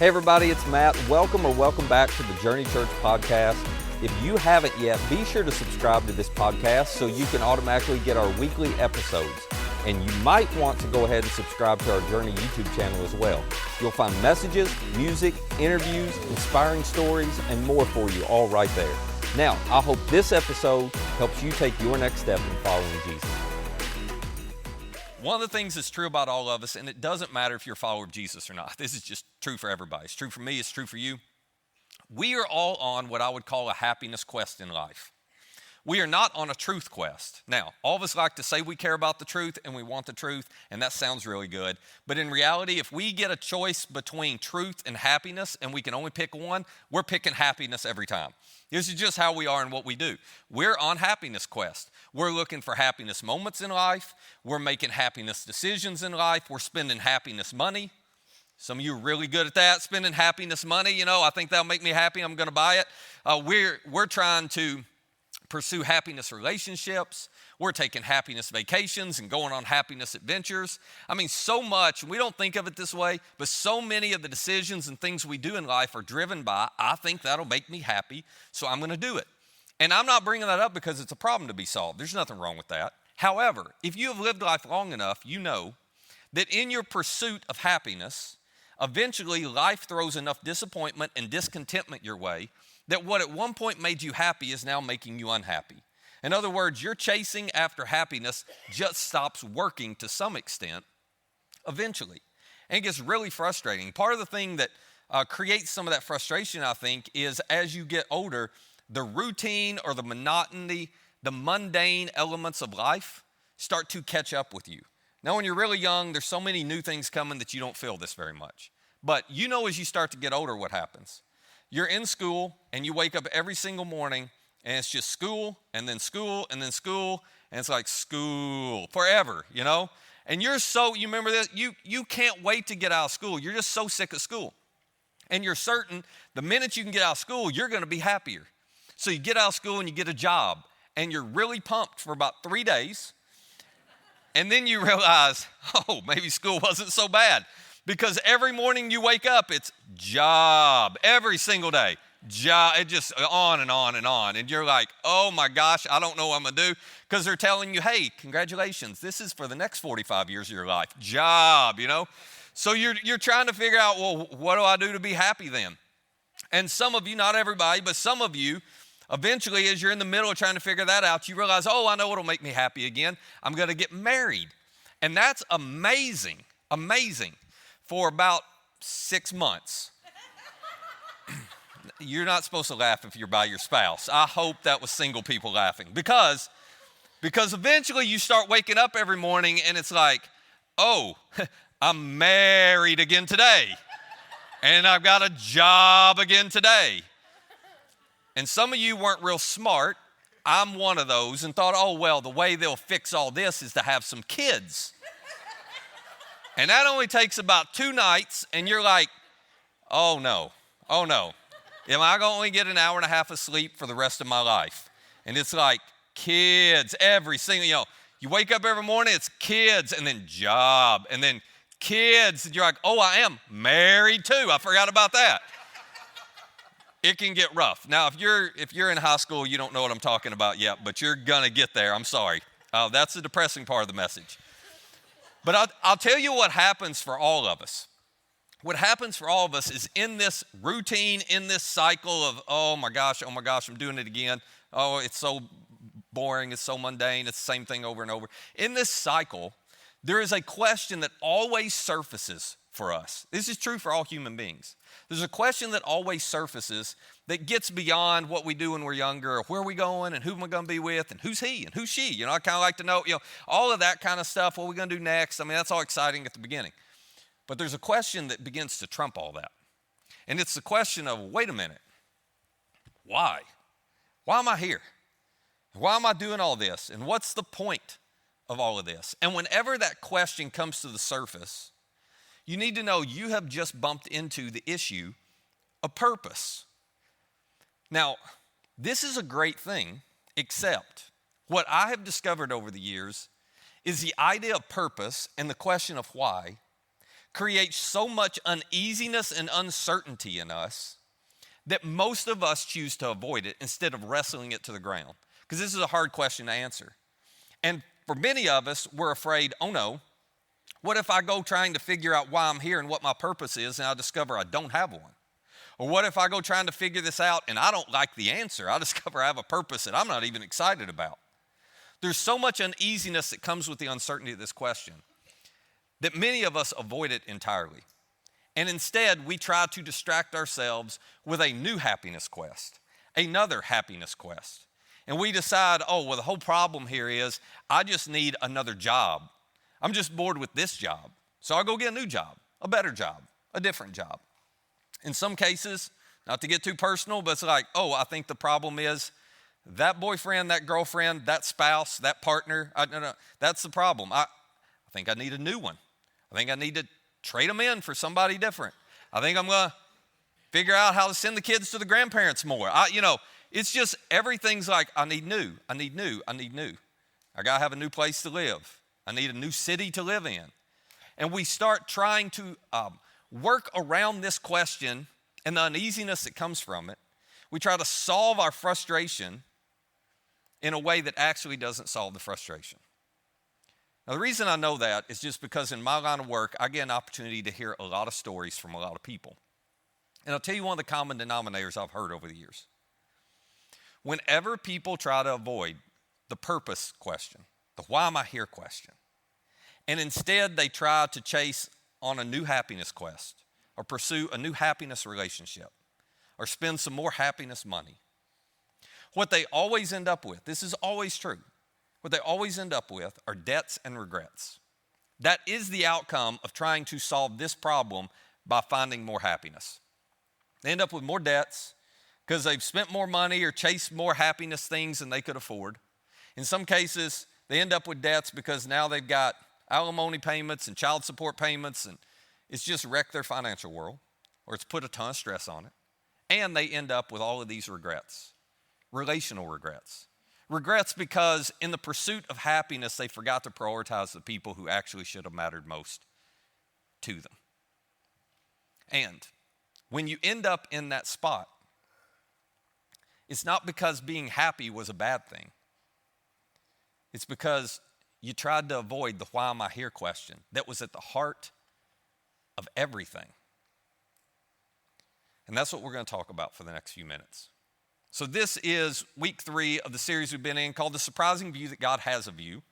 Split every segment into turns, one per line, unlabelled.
Hey everybody, it's Matt. Welcome back to the Journey Church podcast. If you haven't yet, be sure to subscribe to this podcast so you can automatically get our weekly episodes. And you might want to go ahead and subscribe to our Journey YouTube channel as well. You'll find messages, music, interviews, inspiring stories, and more for you all right there. Now, I hope this episode helps you take your next step in following Jesus.
One of the things that's true about all of us, and it doesn't matter if you're a follower of Jesus or not, this is just true for everybody. It's true for me, it's true for you. We are all on what I would call a happiness quest in life. We are not on a truth quest. Now, all of us like to say we care about the truth and we want the truth, and that sounds really good. But in reality, if we get a choice between truth and happiness and we can only pick one, we're picking happiness every time. This is just how we are and what we do. We're on happiness quest. We're looking for happiness moments in life. We're making happiness decisions in life. We're spending happiness money. Some of you are really good at that, spending happiness money. I think that'll make me happy. I'm going to buy it. We're trying to pursue happiness relationships. We're taking happiness vacations and going on happiness adventures. I mean, so much, we don't think of it this way, but so many of the decisions and things we do in life are driven by, I think that'll make me happy, so I'm going to do it. And I'm not bringing that up because it's a problem to be solved. There's nothing wrong with that. However, if you have lived life long enough, you know that in your pursuit of happiness, eventually life throws enough disappointment and discontentment your way that what at one point made you happy is now making you unhappy. In other words, your chasing after happiness just stops working to some extent eventually. And it gets really frustrating. Part of the thing that creates some of that frustration, I think, is as you get older, the routine or the monotony, the mundane elements of life start to catch up with you. Now, when you're really young, there's so many new things coming that you don't feel this very much. But as you start to get older, what happens? You're in school and you wake up every single morning and it's just school and then school and then school. And it's like school forever, And you remember this? You can't wait to get out of school. You're just so sick of school. And you're certain the minute you can get out of school, you're going to be happier. So you get out of school and you get a job and you're really pumped for about 3 days. And then you realize, maybe school wasn't so bad. Because every morning you wake up, it's job. Every single day, job. It just on and on and on. And you're like, oh my gosh, I don't know what I'm going to do. Because they're telling you, hey, congratulations. This is for the next 45 years of your life. Job, So you're trying to figure out, well, what do I do to be happy then? And some of you, not everybody, but some of you, eventually, as you're in the middle of trying to figure that out, you realize, I know what'll make me happy again. I'm going to get married. And that's amazing, for about 6 months. You're not supposed to laugh if you're by your spouse. I hope that was single people laughing. Because eventually you start waking up every morning and it's like, I'm married again today. And I've got a job again today. And some of you weren't real smart. I'm one of those and thought, the way they'll fix all this is to have some kids. And that only takes about 2 nights and you're like, oh no. Am I going to only get an hour and a half of sleep for the rest of my life? And it's like kids, every single, you wake up every morning, it's kids and then job and then kids. And you're like, I am married too. I forgot about that. It can get rough. Now, if you're in high school, you don't know what I'm talking about yet, but you're going to get there. I'm sorry. That's the depressing part of the message. But I'll tell you what happens for all of us. What happens for all of us is in this routine, in this cycle of, oh my gosh, I'm doing it again. Oh, it's so boring. It's so mundane. It's the same thing over and over. In this cycle, there is a question that always surfaces for us. This is true for all human beings. There's a question that always surfaces that gets beyond what we do when we're younger, or where are we going, and who am I going to be with, and who's he, and who's she? I kind of like to know, all of that kind of stuff. What are we going to do next? I mean, that's all exciting at the beginning. But there's a question that begins to trump all that. And it's the question of, wait a minute, why? Why am I here? Why am I doing all this? And what's the point of all of this? And whenever that question comes to the surface, you need to know you have just bumped into the issue of purpose. Now, this is a great thing, except what I have discovered over the years is the idea of purpose and the question of why creates so much uneasiness and uncertainty in us that most of us choose to avoid it instead of wrestling it to the ground. Because this is a hard question to answer. And for many of us, we're afraid, oh no, what if I go trying to figure out why I'm here and what my purpose is and I discover I don't have one? Or what if I go trying to figure this out and I don't like the answer? I discover I have a purpose that I'm not even excited about. There's so much uneasiness that comes with the uncertainty of this question that many of us avoid it entirely. And instead, we try to distract ourselves with a new happiness quest, another happiness quest. And we decide, oh, well, the whole problem here is I just need another job. I'm just bored with this job. So I'll go get a new job, a better job, a different job. In some cases, not to get too personal, but it's like, oh, I think the problem is that boyfriend, that girlfriend, that spouse, that partner, no, that's the problem. I think I need a new one. I think I need to trade them in for somebody different. I think I'm going to figure out how to send the kids to the grandparents more. It's just everything's like, I need new. I got to have a new place to live. I need a new city to live in. And we start trying to work around this question and the uneasiness that comes from it. We try to solve our frustration in a way that actually doesn't solve the frustration. Now, the reason I know that is just because in my line of work, I get an opportunity to hear a lot of stories from a lot of people. And I'll tell you one of the common denominators I've heard over the years. Whenever people try to avoid the purpose question, the why am I here question, and instead they try to chase on a new happiness quest or pursue a new happiness relationship or spend some more happiness money, what they always end up with, this is always true, what they always end up with are debts and regrets. That is the outcome of trying to solve this problem by finding more happiness. They end up with more debts because they've spent more money or chased more happiness things than they could afford. In some cases, they end up with debts because now they've got alimony payments and child support payments, and it's just wrecked their financial world, or it's put a ton of stress on it. And they end up with all of these regrets, relational regrets. Regrets because in the pursuit of happiness, they forgot to prioritize the people who actually should have mattered most to them. And when you end up in that spot, it's not because being happy was a bad thing. It's because you tried to avoid the why am I here question that was at the heart of everything. And that's what we're going to talk about for the next few minutes. So this is week 3 of the series we've been in called The Surprising View That God Has of You.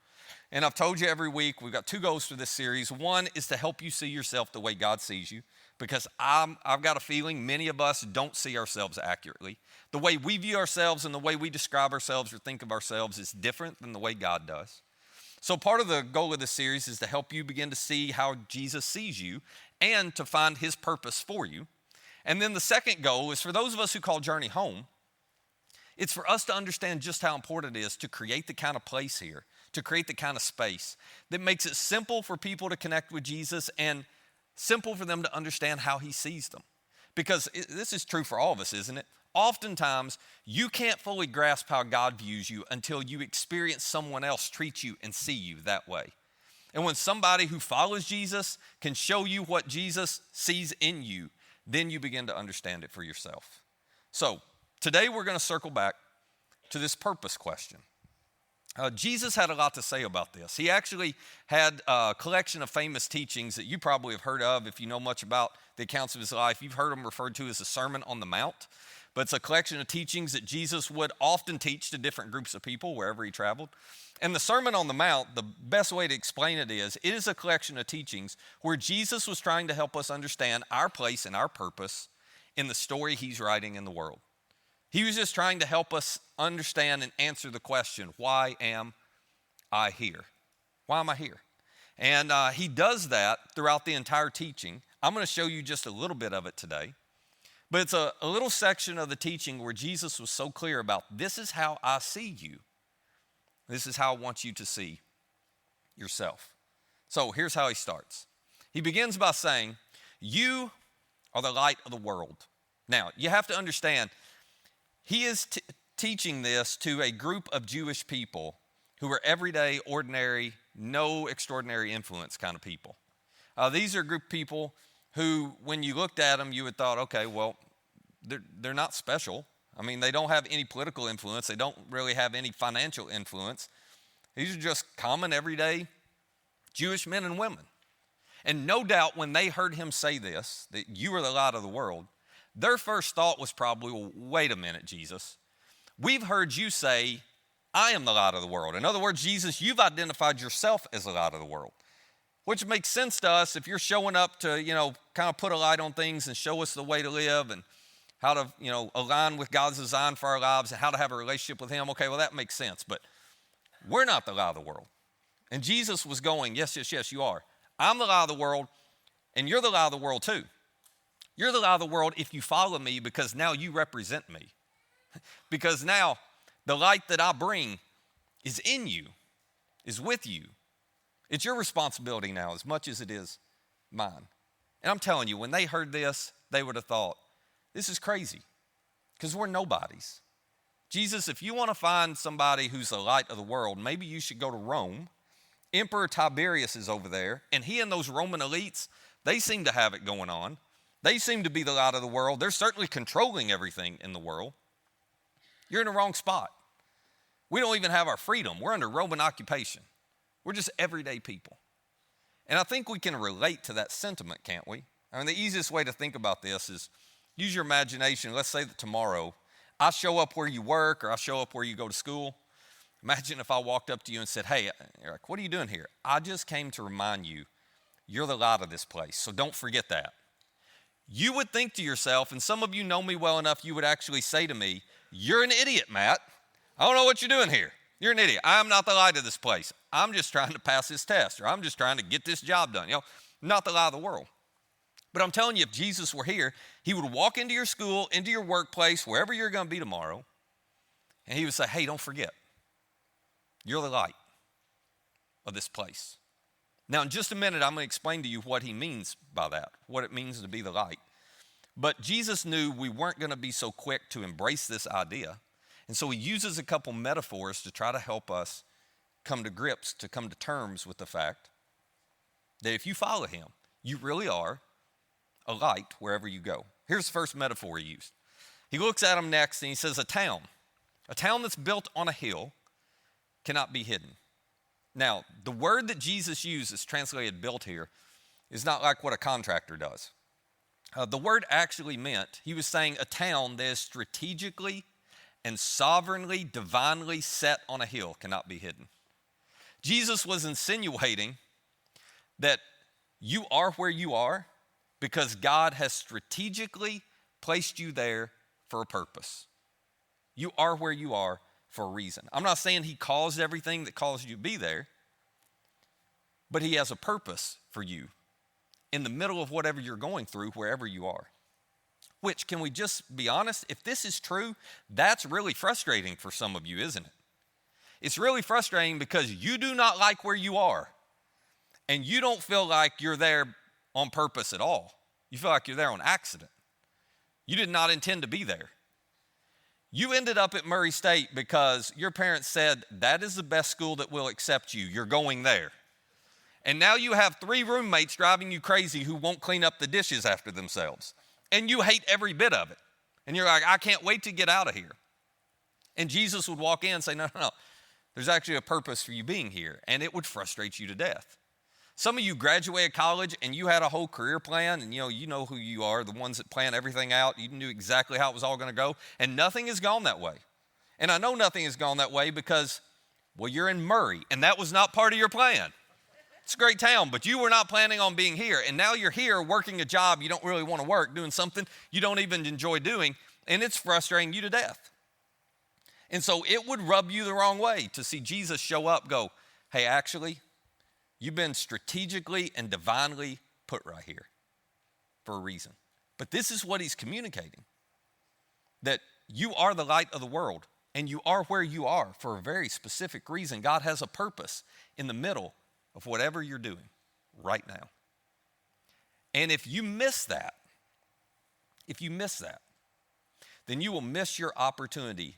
And I've told you every week we've got 2 goals for this series. One is to help you see yourself the way God sees you, because I've got a feeling many of us don't see ourselves accurately. The way we view ourselves and the way we describe ourselves or think of ourselves is different than the way God does. So part of the goal of this series is to help you begin to see how Jesus sees you and to find his purpose for you. And then the second goal is for those of us who call Journey home, it's for us to understand just how important it is to create the kind of place here, to create the kind of space that makes it simple for people to connect with Jesus and simple for them to understand how he sees them. Because this is true for all of us, isn't it? Oftentimes, you can't fully grasp how God views you until you experience someone else treat you and see you that way. And when somebody who follows Jesus can show you what Jesus sees in you, then you begin to understand it for yourself. So, today we're going to circle back to this purpose question. Jesus had a lot to say about this. He actually had a collection of famous teachings that you probably have heard of if you know much about the accounts of his life. You've heard them referred to as the Sermon on the Mount, but it's a collection of teachings that Jesus would often teach to different groups of people wherever he traveled. And the Sermon on the Mount, the best way to explain it is a collection of teachings where Jesus was trying to help us understand our place and our purpose in the story he's writing in the world. He was just trying to help us understand and answer the question, why am I here? Why am I here? And he does that throughout the entire teaching. I'm going to show you just a little bit of it today. But it's a little section of the teaching where Jesus was so clear about, this is how I see you. This is how I want you to see yourself. So here's how he starts. He begins by saying, you are the light of the world. Now, you have to understand, he is teaching this to a group of Jewish people who are everyday, ordinary, no extraordinary influence kind of people. These are a group of people who, when you looked at them, you would thought, okay, well, they're not special. I mean, they don't have any political influence. They don't really have any financial influence. These are just common, everyday Jewish men and women. And no doubt when they heard him say this, that you are the light of the world, their first thought was probably, well, wait a minute, Jesus. We've heard you say, I am the light of the world. In other words, Jesus, you've identified yourself as the light of the world, which makes sense to us if you're showing up to, kind of put a light on things and show us the way to live and how to, align with God's design for our lives and how to have a relationship with him. Okay, well, that makes sense, but we're not the light of the world. And Jesus was going, yes, you are. I'm the light of the world, and you're the light of the world too. You're the light of the world if you follow me, because now you represent me. Because now the light that I bring is in you, is with you. It's your responsibility now as much as it is mine. And I'm telling you, when they heard this, they would have thought, this is crazy, because we're nobodies. Jesus, if you want to find somebody who's the light of the world, maybe you should go to Rome. Emperor Tiberius is over there, and he and those Roman elites, they seem to have it going on. They seem to be the light of the world. They're certainly controlling everything in the world. You're in the wrong spot. We don't even have our freedom. We're under Roman occupation. We're just everyday people. And I think we can relate to that sentiment, can't we? I mean, the easiest way to think about this is use your imagination. Let's say that tomorrow I show up where you work or I show up where you go to school. Imagine if I walked up to you and said, hey, Eric, what are you doing here? I just came to remind you, you're the light of this place, so don't forget that. You would think to yourself, and some of you know me well enough, you would actually say to me, you're an idiot, Matt. I don't know what you're doing here. You're an idiot. I'm not the light of this place. I'm just trying to pass this test, or I'm just trying to get this job done. Not the light of the world. But I'm telling you, if Jesus were here, he would walk into your school, into your workplace, wherever you're going to be tomorrow, and he would say, hey, don't forget. You're the light of this place. Now, in just a minute, I'm going to explain to you what he means by that, what it means to be the light. But Jesus knew we weren't going to be so quick to embrace this idea. And so he uses a couple metaphors to try to help us come to grips, to come to terms with the fact that if you follow him, you really are a light wherever you go. Here's the first metaphor he used. He looks at him next and he says, a town that's built on a hill cannot be hidden. Now, the word that Jesus uses, translated built here, is not like what a contractor does. The word actually meant, he was saying a town that is strategically and sovereignly, divinely set on a hill cannot be hidden. Jesus was insinuating that you are where you are because God has strategically placed you there for a purpose. You are where you are for a reason. I'm not saying he caused everything that caused you to be there, but he has a purpose for you in the middle of whatever you're going through, wherever you are. Which, can we just be honest, if this is true, that's really frustrating for some of you, isn't it? It's really frustrating because you do not like where you are, and you don't feel like you're there on purpose at all. You feel like you're there on accident. You did not intend to be there. You ended up at Murray State because your parents said, that is the best school that will accept you. You're going there. And now you have 3 roommates driving you crazy who won't clean up the dishes after themselves. And you hate every bit of it. And you're like, I can't wait to get out of here. And Jesus would walk in and say, no. There's actually a purpose for you being here. And it would frustrate you to death. Some of you graduated college and you had a whole career plan, and you know who you are, the ones that plan everything out. You knew exactly how it was all going to go, and nothing has gone that way. And I know nothing has gone that way because, well, you're in Murray, and that was not part of your plan. It's a great town, but you were not planning on being here, and now you're here working a job you don't really want to work, doing something you don't even enjoy doing, and it's frustrating you to death. And so it would rub you the wrong way to see Jesus show up, go, hey, actually, you've been strategically and divinely put right here for a reason. But this is what he's communicating, that you are the light of the world, and you are where you are for a very specific reason. God has a purpose in the middle of whatever you're doing right now. And if you miss that, then you will miss your opportunity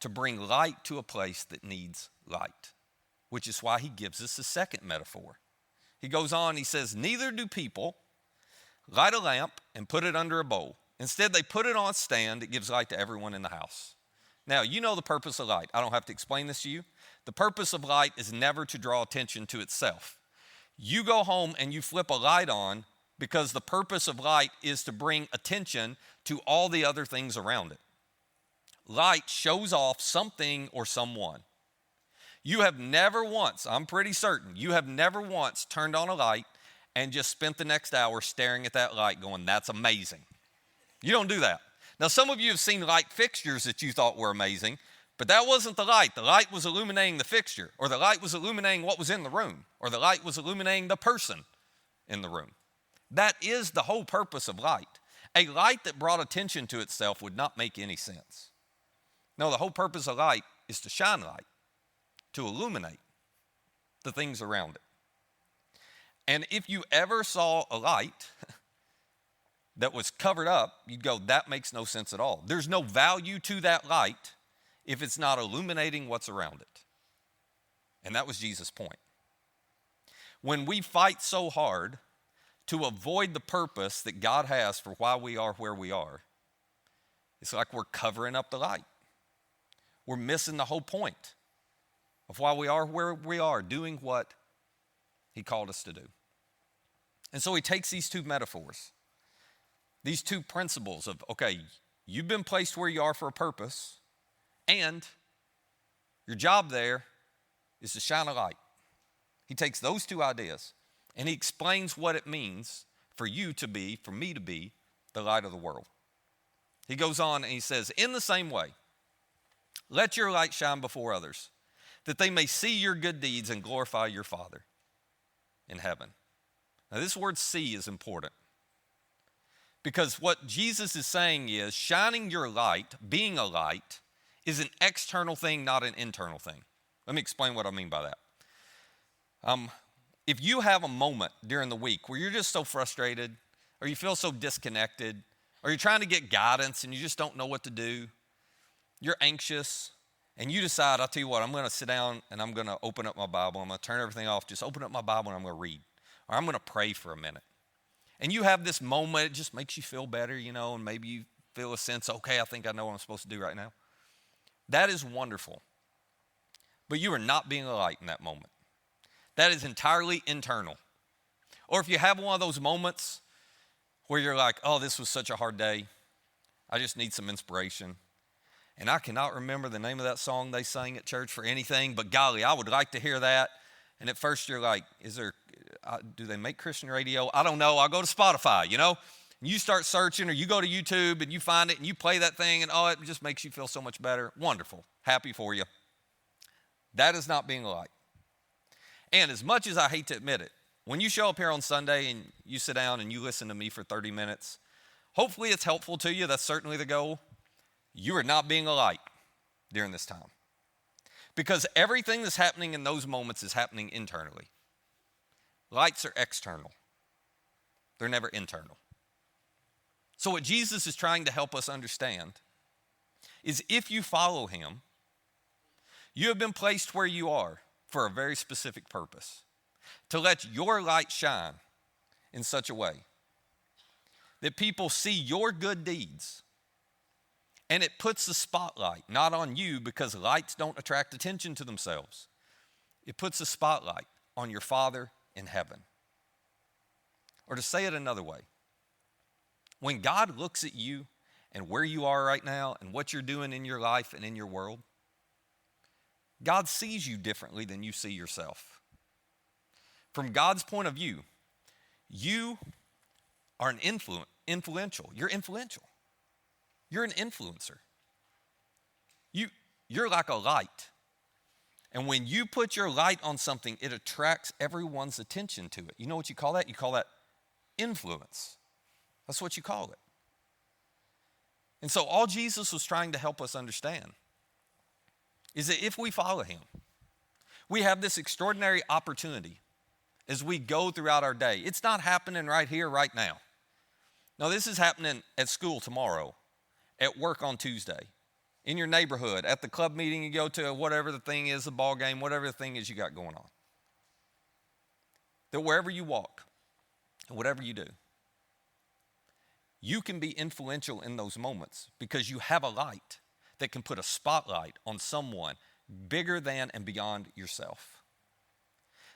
to bring light to a place that needs light. Which is why he gives us a second metaphor. He goes on, he says, neither do people light a lamp and put it under a bowl. Instead, they put it on a stand that gives light to everyone in the house. Now, you know the purpose of light. I don't have to explain this to you. The purpose of light is never to draw attention to itself. You go home and you flip a light on because the purpose of light is to bring attention to all the other things around it. Light shows off something or someone. You have never once, I'm pretty certain, you have never once turned on a light and just spent the next hour staring at that light going, that's amazing. You don't do that. Now, some of you have seen light fixtures that you thought were amazing, but that wasn't the light. The light was illuminating the fixture, or the light was illuminating what was in the room, or the light was illuminating the person in the room. That is the whole purpose of light. A light that brought attention to itself would not make any sense. No, the whole purpose of light is to shine light, to illuminate the things around it. And if you ever saw a light that was covered up, you'd go, that makes no sense at all. There's no value to that light if it's not illuminating what's around it. And that was Jesus' point. When we fight so hard to avoid the purpose that God has for why we are where we are, it's like we're covering up the light. We're missing the whole point of why we are where we are, doing what he called us to do. And so he takes these two metaphors, these two principles of, okay, you've been placed where you are for a purpose, and your job there is to shine a light. He takes those two ideas and he explains what it means for you to be, for me to be, the light of the world. He goes on and he says, in the same way, let your light shine before others, that they may see your good deeds and glorify your Father in heaven. Now, this word see is important, because what Jesus is saying is shining your light, being a light, is an external thing, not an internal thing. Let me explain what I mean by that. If you have a moment during the week where you're just so frustrated, or you feel so disconnected, or you're trying to get guidance and you just don't know what to do, you're anxious, and you decide, I'll tell you what, I'm going to sit down and I'm going to open up my Bible. I'm going to turn everything off, just open up my Bible and I'm going to read. Or I'm going to pray for a minute. And you have this moment, it just makes you feel better, and maybe you feel a sense, okay, I think I know what I'm supposed to do right now. That is wonderful. But you are not being a light in that moment. That is entirely internal. Or if you have one of those moments where you're like, oh, this was such a hard day, I just need some inspiration. And I cannot remember the name of that song they sang at church for anything, but golly, I would like to hear that. And at first you're like, do they make Christian radio? I don't know. I'll go to Spotify, And you start searching, or you go to YouTube and you find it and you play that thing and it just makes you feel so much better. Wonderful. Happy for you. That is not being a light. And as much as I hate to admit it, when you show up here on Sunday and you sit down and you listen to me for 30 minutes, hopefully it's helpful to you. That's certainly the goal. You are not being a light during this time. Because everything that's happening in those moments is happening internally. Lights are external. They're never internal. So what Jesus is trying to help us understand is if you follow him, you have been placed where you are for a very specific purpose. To let your light shine in such a way that people see your good deeds. And it puts the spotlight not on you, because lights don't attract attention to themselves. It puts the spotlight on your Father in heaven. Or to say it another way, when God looks at you and where you are right now and what you're doing in your life and in your world, God sees you differently than you see yourself. From God's point of view, you are an influential. You're influential. You're an influencer. You're like a light. And when you put your light on something, it attracts everyone's attention to it. You know what you call that? You call that influence. That's what you call it. And so all Jesus was trying to help us understand is that if we follow him, we have this extraordinary opportunity as we go throughout our day. It's not happening right here, right now. No, this is happening at school tomorrow, at work on Tuesday, in your neighborhood, at the club meeting you go to, whatever the thing is, the ball game, whatever the thing is you got going on. that wherever you walk and whatever you do, you can be influential in those moments because you have a light that can put a spotlight on someone bigger than and beyond yourself.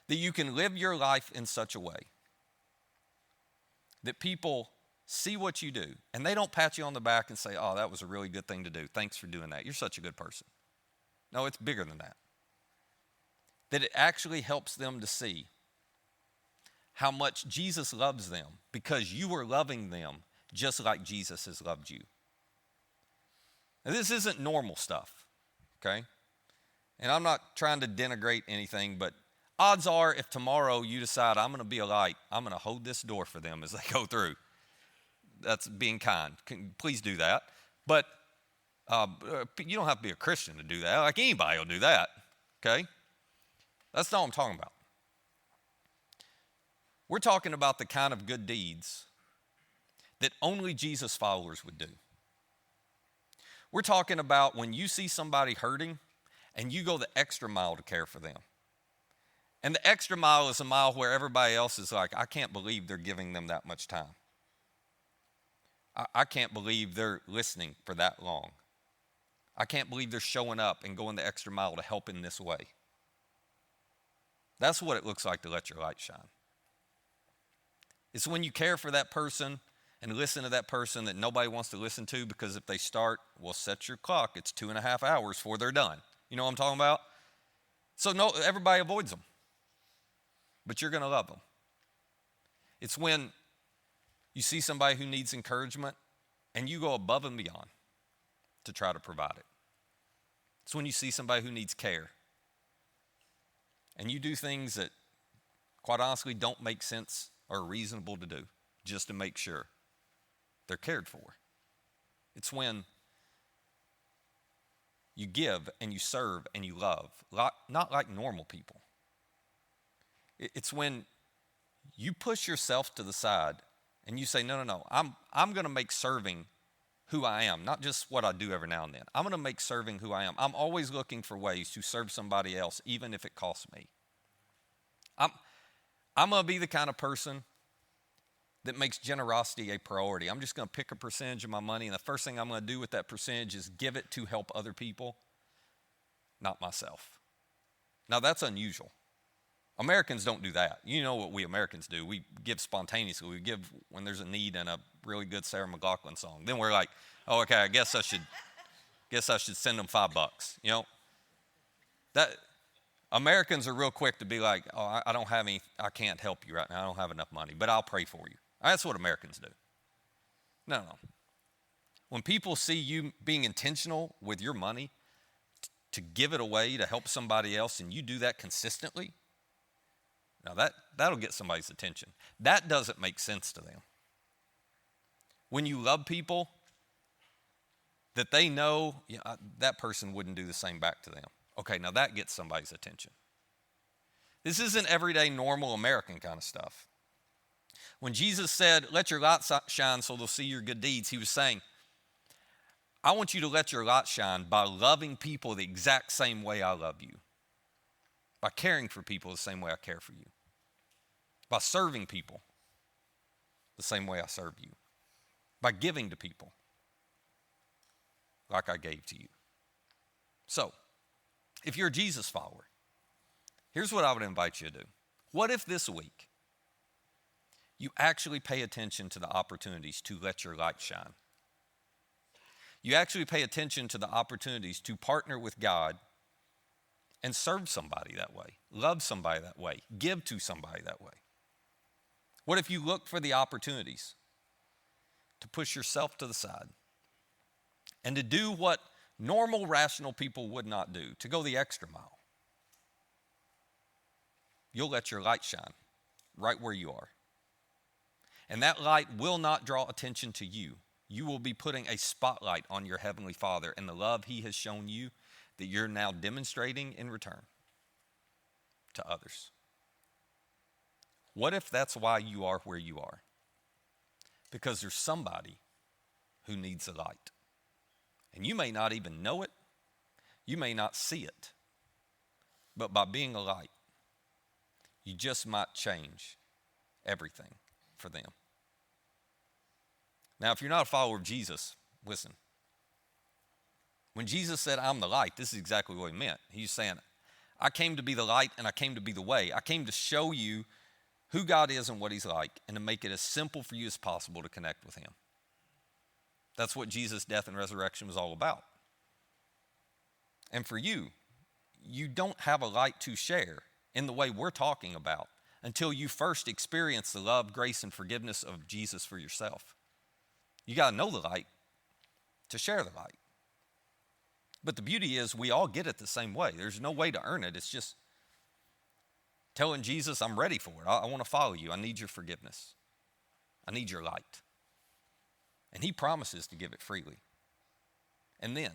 That you can live your life in such a way that people see what you do and they don't pat you on the back and say, oh, that was a really good thing to do. Thanks for doing that. You're such a good person. No, it's bigger than that. That it actually helps them to see how much Jesus loves them because you were loving them just like Jesus has loved you. Now, this isn't normal stuff, okay? And I'm not trying to denigrate anything, but odds are if tomorrow you decide I'm going to be a light, I'm going to hold this door for them as they go through. That's being kind. Please do that. But you don't have to be a Christian to do that. Like anybody will do that, okay? That's not what I'm talking about. We're talking about the kind of good deeds that only Jesus followers would do. We're talking about when you see somebody hurting and you go the extra mile to care for them. And the extra mile is a mile where everybody else is like, I can't believe they're giving them that much time. I can't believe they're listening for that long. I can't believe they're showing up and going the extra mile to help in this way. That's what it looks like to let your light shine. It's when you care for that person and listen to that person that nobody wants to listen to because if they start, well, set your clock. It's 2.5 hours before they're done. You know what I'm talking about? So no, everybody avoids them. But you're going to love them. It's when you see somebody who needs encouragement and you go above and beyond to try to provide it. It's when you see somebody who needs care and you do things that quite honestly don't make sense or reasonable to do just to make sure they're cared for. It's when you give and you serve and you love, not like normal people. It's when you push yourself to the side and you say, no, I'm going to make serving who I am, not just what I do every now and then. I'm going to make serving who I am. I'm always looking for ways to serve somebody else, even if it costs me. I'm going to be the kind of person that makes generosity a priority. I'm just going to pick a percentage of my money, and the first thing I'm going to do with that percentage is give it to help other people, not myself. Now, that's unusual. Americans don't do that. You know what we Americans do. We give spontaneously. We give when there's a need and a really good Sarah McLachlan song. Then we're like, oh, okay, I guess I should send them $5. You know, that Americans are real quick to be like, oh, I don't have any, I can't help you right now. I don't have enough money, but I'll pray for you. That's what Americans do. No. When people see you being intentional with your money to give it away to help somebody else, and you do that consistently, now that'll get somebody's attention. That doesn't make sense to them. When you love people that they know that person wouldn't do the same back to them. Okay, now that gets somebody's attention. This isn't everyday normal American kind of stuff. When Jesus said, let your light shine so they'll see your good deeds, he was saying, I want you to let your light shine by loving people the exact same way I love you, by caring for people the same way I care for you, by serving people the same way I serve you, by giving to people like I gave to you. So, if you're a Jesus follower, here's what I would invite you to do. What if this week you actually pay attention to the opportunities to let your light shine? You actually pay attention to the opportunities to partner with God and serve somebody that way, love somebody that way, give to somebody that way. What if you look for the opportunities to push yourself to the side and to do what normal, rational people would not do, to go the extra mile? You'll let your light shine right where you are. And that light will not draw attention to you. You will be putting a spotlight on your Heavenly Father and the love He has shown you that you're now demonstrating in return to others. What if that's why you are where you are? Because there's somebody who needs a light. And you may not even know it. You may not see it. But by being a light, you just might change everything for them. Now, if you're not a follower of Jesus, listen. When Jesus said, I'm the light, this is exactly what he meant. He's saying, I came to be the light and I came to be the way. I came to show you who God is and what he's like, and to make it as simple for you as possible to connect with him. That's what Jesus' death and resurrection was all about. And for you, you don't have a light to share in the way we're talking about until you first experience the love, grace, and forgiveness of Jesus for yourself. You got to know the light to share the light. But the beauty is we all get it the same way. There's no way to earn it. It's just telling Jesus, I'm ready for it. I want to follow you. I need your forgiveness. I need your light. And he promises to give it freely. And then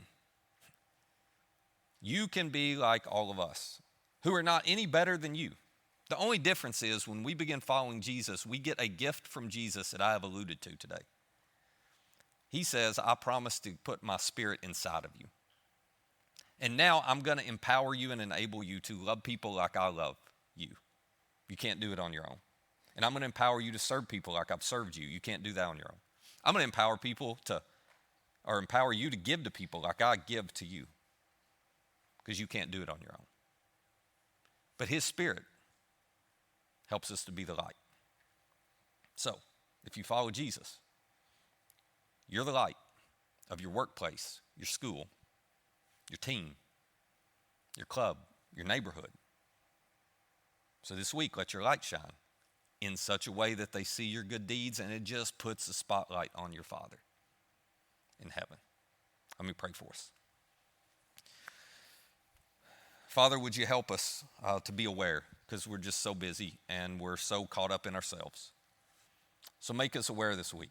you can be like all of us who are not any better than you. The only difference is when we begin following Jesus, we get a gift from Jesus that I have alluded to today. He says, I promise to put my spirit inside of you. And now I'm going to empower you and enable you to love people like I love you. You can't do it on your own. And I'm going to empower you to serve people like I've served you. You can't do that on your own. I'm going to empower you to give to people like I give to you. Because you can't do it on your own. But his spirit helps us to be the light. So, if you follow Jesus, you're the light of your workplace, your school, your team, your club, your neighborhood. So this week, let your light shine in such a way that they see your good deeds, and it just puts a spotlight on your Father in heaven. Let me pray for us. Father, would you help us to be aware, because we're just so busy and we're so caught up in ourselves. So make us aware this week.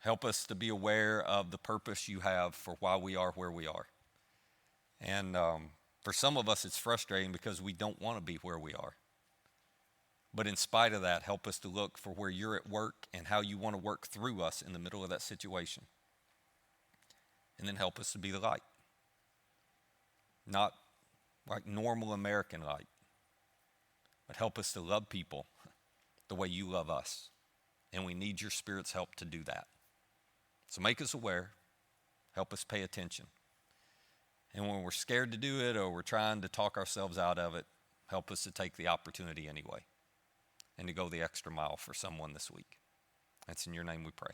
Help us to be aware of the purpose you have for why we are where we are. And for some of us, it's frustrating because we don't want to be where we are. But in spite of that, help us to look for where you're at work and how you want to work through us in the middle of that situation. And then help us to be the light. Not like normal American light, but help us to love people the way you love us. And we need your Spirit's help to do that. So make us aware, help us pay attention. And when we're scared to do it or we're trying to talk ourselves out of it, help us to take the opportunity anyway and to go the extra mile for someone this week. That's in your name we pray.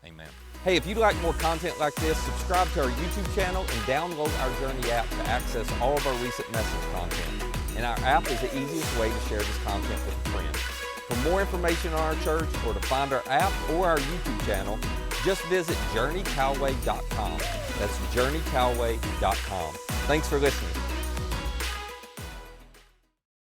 Amen.
Hey, if you'd like more content like this, subscribe to our YouTube channel and download our Journey app to access all of our recent message content. And our app is the easiest way to share this content with a friend. For more information on our church or to find our app or our YouTube channel, just visit journeycalway.com. That's journeycalway.com. Thanks for listening.